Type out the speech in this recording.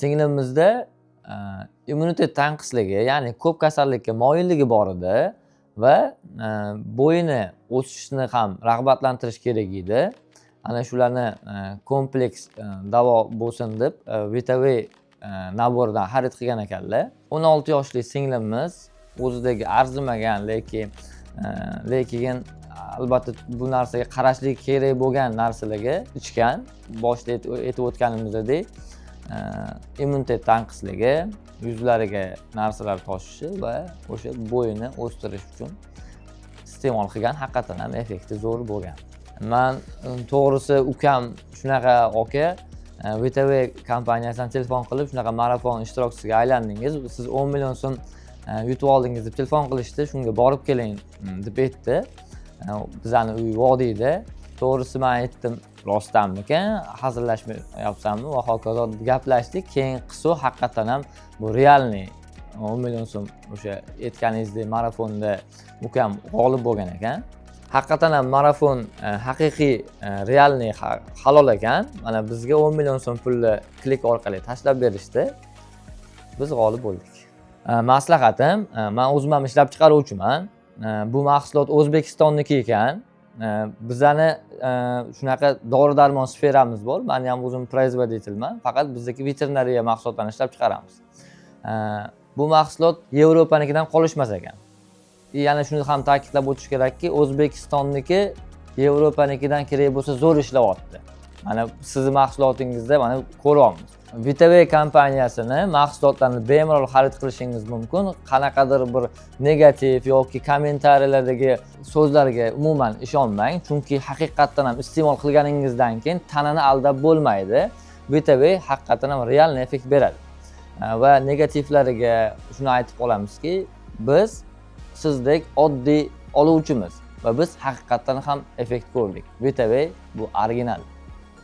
Singlimizda immunitet tanqisligi, ya'ni ko'p kasallikka moyilligi bor edi va bo'yini o'sishini ham rag'batlantirish kerak edi. Ana shularni kompleks davo bo'lsin deb VTV naboridan xarid qilgan ekanlar. 16 yoshli singlimmiz o'zidagi arzimagan, lekin albatta bu narsaga qarashlik kerak bo'lgan narsalarga ichgan. Boshida aytib o'tganimizdek, immunitet tanqisligi, yuzlariga narsalar toshishi va o'sha bo'yini o'stirish uchun iste'mol qilgan, haqiqatan ham effekti zo'r bo'lgan. Men to'g'risi ukam shunaqa aka VTV kompaniyasidan telefon qilib, shunaqa marafon ishtirokchisiga aylandingiz, siz 10 million so'm yutib oldingiz deb telefon qilishdi, shunga borib keling deb aytdi. Bizani uy vodiyda. To'g'risi men aytdim, rostdanmikan, hazillashmayapsanmi va hokazo gaplashdik. Keyin qisu haqiqatan ham bu realniy 10 million so'm o'sha aytganingizdek marafonda ukam g'olib bo'lgan ekan. Haqiqatan ham marafon haqiqiy realniy halol ekan. Mana bizga 10 million so'm pulni klik orqali tashlab berishdi. Biz g'olib bo'ldik. Maslahatim, men o'zim ham ishlab chiqaruvchiman. Bu mahsulot O'zbekistonniki ekan. Bizani shunaqa dori-darmon sferamiz bor. Men ham o'zim производительman. Faqat bizdagi veterinariya mahsulotlarini ishlab chiqaramiz. Bu mahsulot Yevropanikidan qolishmas ekan. Yana shuni ham ta'kidlab o'tish kerakki, O'zbekistonniki Yevropanikidan kerak bo'lsa zo'r ishlayapti. Mana sizning mahsulotingizda mana ko'ryapmiz. VTV kompaniyasini mahsulotlarini bemalol xarid qilishingiz mumkin. Qanaqadir bir negativ yoki kommentariyalardagi so'zlarga umuman ishonmang, chunki haqiqatan ham iste'mol qilganingizdan keyin tanani aldab bo'lmaydi. VTV haqiqatan ham real effekt beradi. Va negativlariga shuni aytib qolamizki, biz sizdek oddiy oluvchimiz va biz haqiqatan ham effekt ko'rdik. VTV bu original.